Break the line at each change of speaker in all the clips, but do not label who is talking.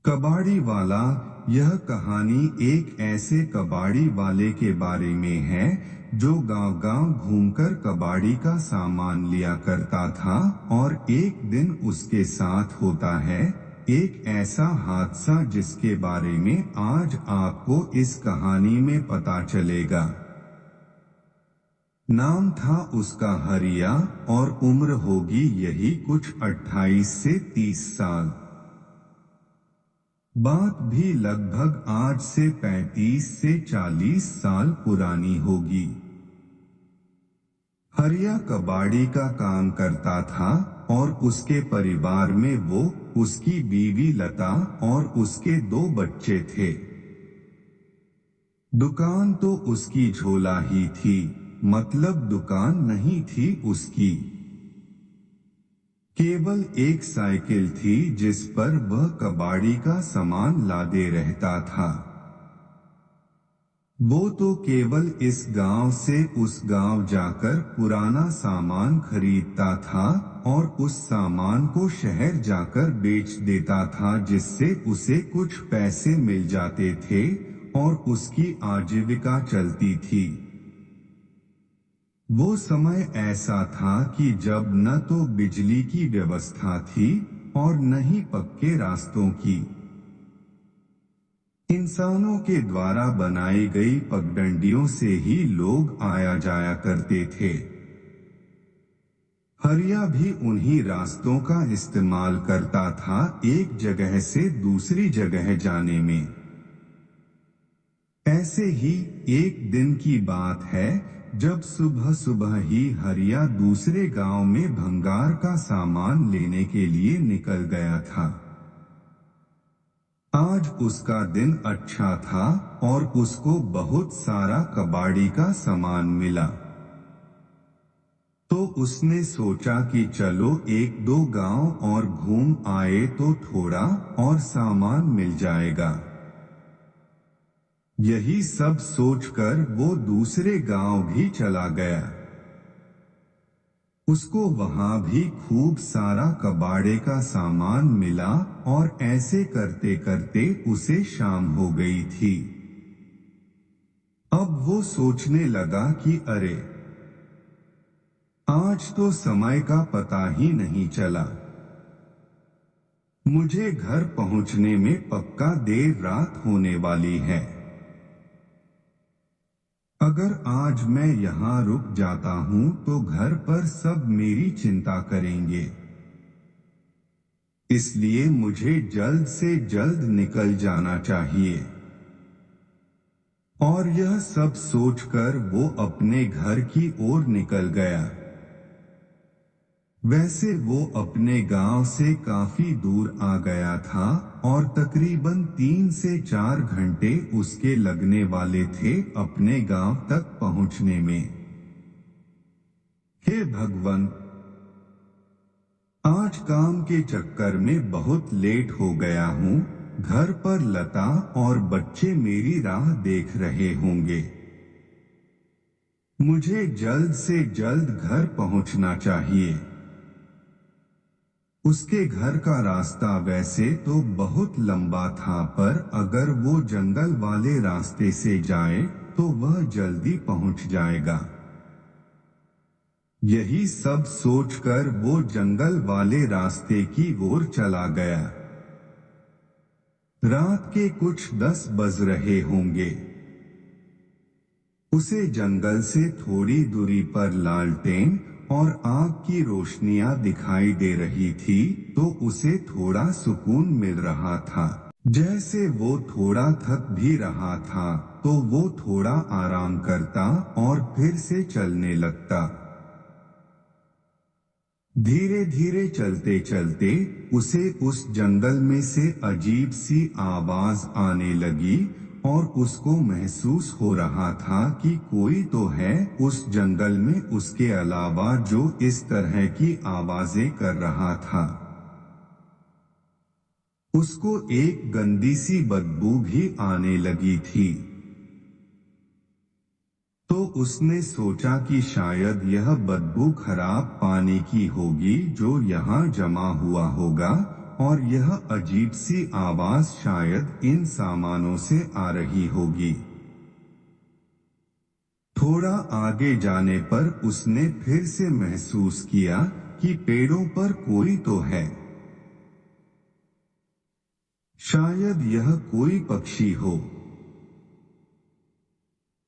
कबाड़ी वाला। यह कहानी एक ऐसे कबाड़ी वाले के बारे में है जो गांव-गांव घूमकर कबाड़ी का सामान लिया करता था और एक दिन उसके साथ होता है एक ऐसा हादसा जिसके बारे में आज आपको इस कहानी में पता चलेगा। नाम था उसका हरिया और उम्र होगी यही कुछ 28 से 30 साल। बात भी लगभग आज से 35 से 40 साल पुरानी होगी। हरिया कबाड़ी का काम करता था और उसके परिवार में वो, उसकी बीवी लता और उसके 2 बच्चे थे। दुकान तो उसकी झोला ही थी, मतलब दुकान नहीं थी उसकी। केवल एक साइकिल थी जिस पर वह कबाड़ी का सामान लादे रहता था। वो तो केवल इस गांव से उस गांव जाकर पुराना सामान खरीदता था और उस सामान को शहर जाकर बेच देता था जिससे उसे कुछ पैसे मिल जाते थे और उसकी आजीविका चलती थी। वो समय ऐसा था कि जब न तो बिजली की व्यवस्था थी और न ही पक्के रास्तों की। इंसानों के द्वारा बनाई गई पगडंडियों से ही लोग आया जाया करते थे। हरिया भी उन्हीं रास्तों का इस्तेमाल करता था एक जगह से दूसरी जगह जाने में। ऐसे ही एक दिन की बात है जब सुबह सुबह ही हरिया दूसरे गांव में भंगार का सामान लेने के लिए निकल गया था। आज उसका दिन अच्छा था और उसको बहुत सारा कबाड़ी का सामान मिला। तो उसने सोचा कि चलो 1-2 गांव और घूम आए तो थोड़ा और सामान मिल जाएगा। यही सब सोचकर वो दूसरे गांव भी चला गया। उसको वहां भी खूब सारा कबाड़े का सामान मिला और ऐसे करते करते उसे शाम हो गई थी। अब वो सोचने लगा कि अरे, आज तो समय का पता ही नहीं चला। मुझे घर पहुंचने में पक्का देर रात होने वाली है। अगर आज मैं यहाँ रुक जाता हूँ तो घर पर सब मेरी चिंता करेंगे। इसलिए मुझे जल्द से जल्द निकल जाना चाहिए। और यह सब सोचकर वो अपने घर की ओर निकल गया। वैसे वो अपने गांव से काफी दूर आ गया था और तकरीबन 3 से 4 घंटे उसके लगने वाले थे अपने गांव तक पहुंचने में। हे भगवान! आज काम के चक्कर में बहुत लेट हो गया हूँ। घर पर लता और बच्चे मेरी राह देख रहे होंगे। मुझे जल्द से जल्द घर पहुंचना चाहिए। उसके घर का रास्ता वैसे तो बहुत लंबा था, पर अगर वो जंगल वाले रास्ते से जाए तो वह जल्दी पहुंच जाएगा। यही सब सोचकर वो जंगल वाले रास्ते की ओर चला गया। रात के कुछ 10 बज रहे होंगे। उसे जंगल से थोड़ी दूरी पर लालटेन और आग की रोशनियां दिखाई दे रही थी तो उसे थोड़ा सुकून मिल रहा था। जैसे वो थोड़ा थक भी रहा था तो वो थोड़ा आराम करता और फिर से चलने लगता। धीरे धीरे चलते चलते उसे उस जंगल में से अजीब सी आवाज आने लगी और उसको महसूस हो रहा था कि कोई तो है उस जंगल में उसके अलावा जो इस तरह की आवाजें कर रहा था। उसको एक गंदी सी बदबू भी आने लगी थी। तो उसने सोचा कि शायद यह बदबू खराब पानी की होगी जो यहाँ जमा हुआ होगा, और यह अजीब सी आवाज शायद इन सामानों से आ रही होगी। थोड़ा आगे जाने पर उसने फिर से महसूस किया कि पेड़ों पर कोई तो है। शायद यह कोई पक्षी हो।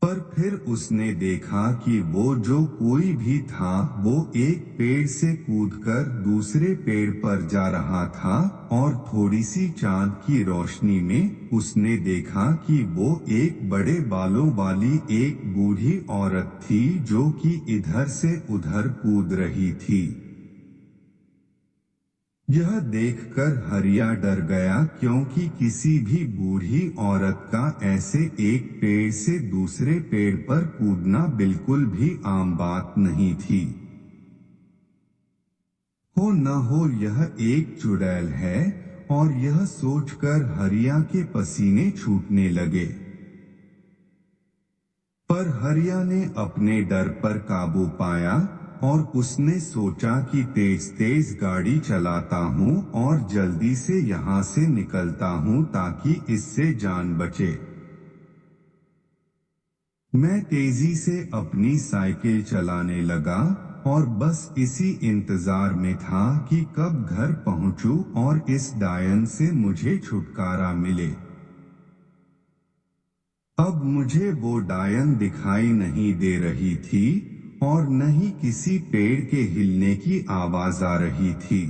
पर फिर उसने देखा कि वो जो कोई भी था वो एक पेड़ से कूदकर दूसरे पेड़ पर जा रहा था, और थोड़ी सी चांद की रोशनी में उसने देखा कि वो एक बड़े बालों वाली एक बूढ़ी औरत थी जो कि इधर से उधर कूद रही थी। यह देखकर हरिया डर गया, क्योंकि किसी भी बूढ़ी औरत का ऐसे एक पेड़ से दूसरे पेड़ पर कूदना बिल्कुल भी आम बात नहीं थी। हो न हो यह एक चुड़ैल है, और यह सोचकर हरिया के पसीने छूटने लगे। पर हरिया ने अपने डर पर काबू पाया, और उसने सोचा कि तेज तेज गाड़ी चलाता हूँ और जल्दी से यहाँ से निकलता हूँ ताकि इससे जान बचे। मैं तेजी से अपनी साइकिल चलाने लगा, और बस इसी इंतजार में था कि कब घर पहुंचूं और इस डायन से मुझे छुटकारा मिले। अब मुझे वो डायन दिखाई नहीं दे रही थी, और न ही किसी पेड़ के हिलने की आवाज आ रही थी।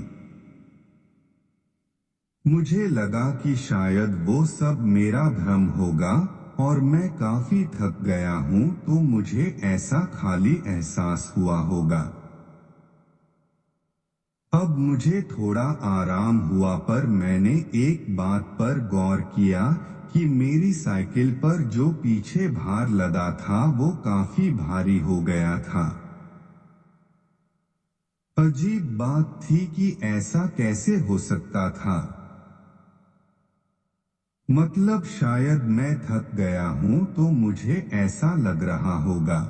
मुझे लगा कि शायद वो सब मेरा भ्रम होगा, और मैं काफी थक गया हूँ तो मुझे ऐसा खाली एहसास हुआ होगा। अब मुझे थोड़ा आराम हुआ, पर मैंने एक बात पर गौर किया कि मेरी साइकिल पर जो पीछे भार लदा था वो काफी भारी हो गया था। अजीब बात थी कि ऐसा कैसे हो सकता था। मतलब शायद मैं थक गया हूं तो मुझे ऐसा लग रहा होगा।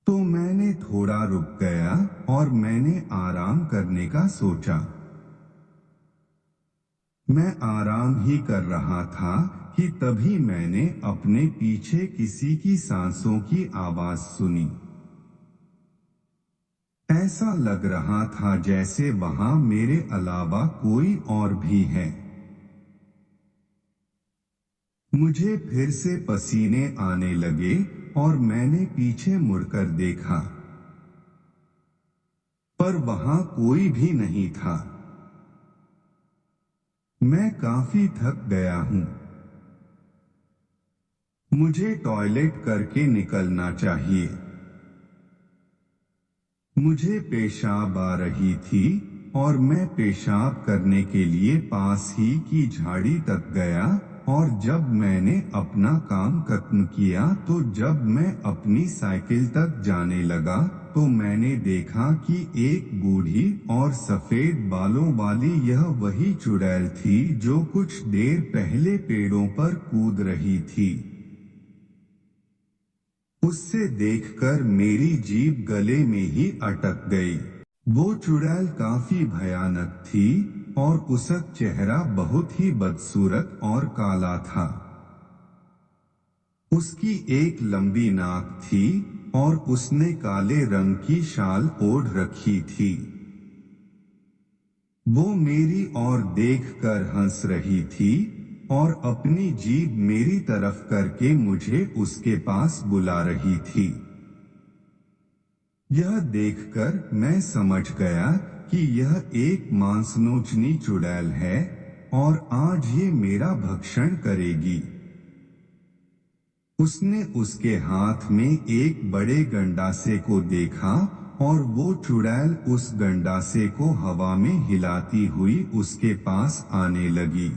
तो मैंने थोड़ा रुक गया और मैंने आराम करने का सोचा। मैं आराम ही कर रहा था कि तभी मैंने अपने पीछे किसी की सांसों की आवाज सुनी। ऐसा लग रहा था जैसे वहां मेरे अलावा कोई और भी है। मुझे फिर से पसीने आने लगे और मैंने पीछे मुड़कर देखा, पर वहां कोई भी नहीं था। मैं काफी थक गया हूं। मुझे टॉयलेट करके निकलना चाहिए। मुझे पेशाब आ रही थी और मैं पेशाब करने के लिए पास ही की झाड़ी तक गया, और जब मैंने अपना काम खत्म किया तो जब मैं अपनी साइकिल तक जाने लगा तो मैंने देखा कि एक बूढ़ी और सफेद बालों वाली यह वही चुड़ैल थी जो कुछ देर पहले पेड़ों पर कूद रही थी। उससे देखकर मेरी जीभ गले में ही अटक गई। वो चुड़ैल काफी भयानक थी और उसका चेहरा बहुत ही बदसूरत और काला था। उसकी एक लंबी नाक थी और उसने काले रंग की शाल ओढ़ रखी थी। वो मेरी ओर देखकर हंस रही थी और अपनी जीभ मेरी तरफ करके मुझे उसके पास बुला रही थी। यह देखकर मैं समझ गया कि यह एक मांसनोचनी चुड़ैल है और आज ये मेरा भक्षण करेगी। उसने उसके हाथ में एक बड़े गंडासे को देखा और वो चुड़ैल उस गंडासे को हवा में हिलाती हुई उसके पास आने लगी।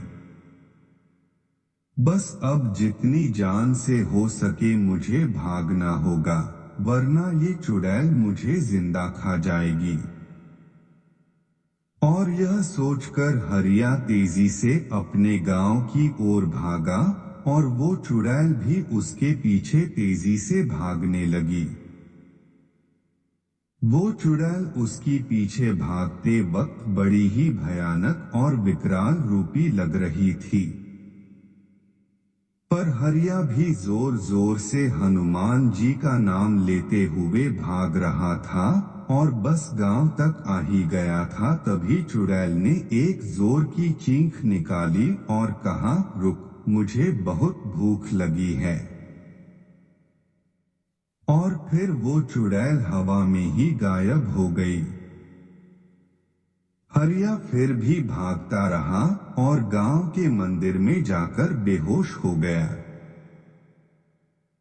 बस अब जितनी जान से हो सके मुझे भागना होगा, वरना ये चुड़ैल मुझे जिंदा खा जाएगी। और यह सोचकर हरिया तेजी से अपने गांव की ओर भागा और वो चुड़ैल भी उसके पीछे तेजी से भागने लगी। वो चुड़ैल उसकी पीछे भागते वक्त बड़ी ही भयानक और विकराल रूपी लग रही थी। पर हरिया भी जोर जोर से हनुमान जी का नाम लेते हुए भाग रहा था और बस गांव तक आ ही गया था, तभी चुड़ैल ने एक जोर की चीख निकाली और कहा, रुक, मुझे बहुत भूख लगी है। और फिर वो चुड़ैल हवा में ही गायब हो गई। हरिया फिर भी भागता रहा और गांव के मंदिर में जाकर बेहोश हो गया।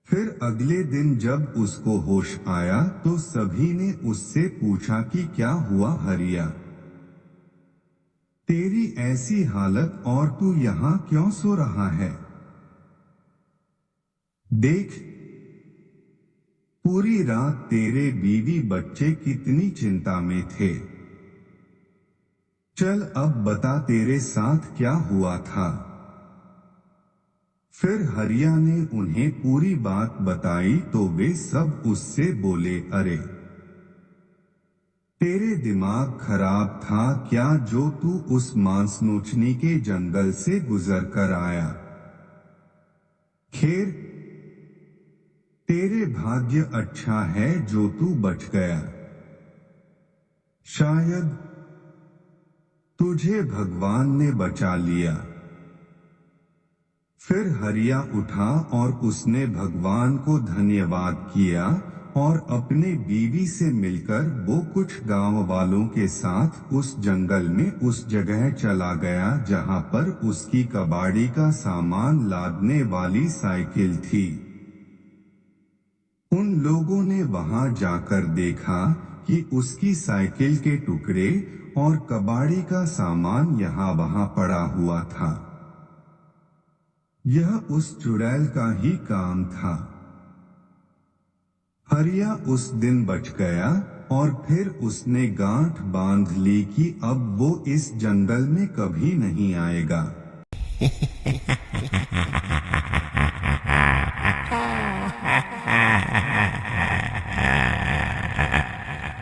फिर अगले दिन जब उसको होश आया तो सभी ने उससे पूछा कि क्या हुआ हरिया, तेरी ऐसी हालत और तू यहाँ क्यों सो रहा है? देख, पूरी रात तेरे बीवी बच्चे कितनी चिंता में थे। चल अब बता तेरे साथ क्या हुआ था। फिर हरिया ने उन्हें पूरी बात बताई तो वे सब उससे बोले, अरे तेरे दिमाग खराब था क्या जो तू उस मांस नोचनी के जंगल से गुजर कर आया? खैर, तेरे भाग्य अच्छा है जो तू बच गया। शायद तुझे भगवान ने बचा लिया। फिर हरिया उठा और उसने भगवान को धन्यवाद किया और अपने बीवी से मिलकर वो कुछ गांव वालों के साथ उस जंगल में उस जगह चला गया जहां पर उसकी कबाड़ी का सामान लादने वाली साइकिल थी। उन लोगों ने वहां जाकर देखा कि उसकी साइकिल के टुकड़े और कबाड़ी का सामान यहाँ वहां पड़ा हुआ था। यह उस चुड़ैल का ही काम था। हरिया उस दिन बच गया और फिर उसने गांठ बांध ली कि अब वो इस जंगल में कभी नहीं आएगा।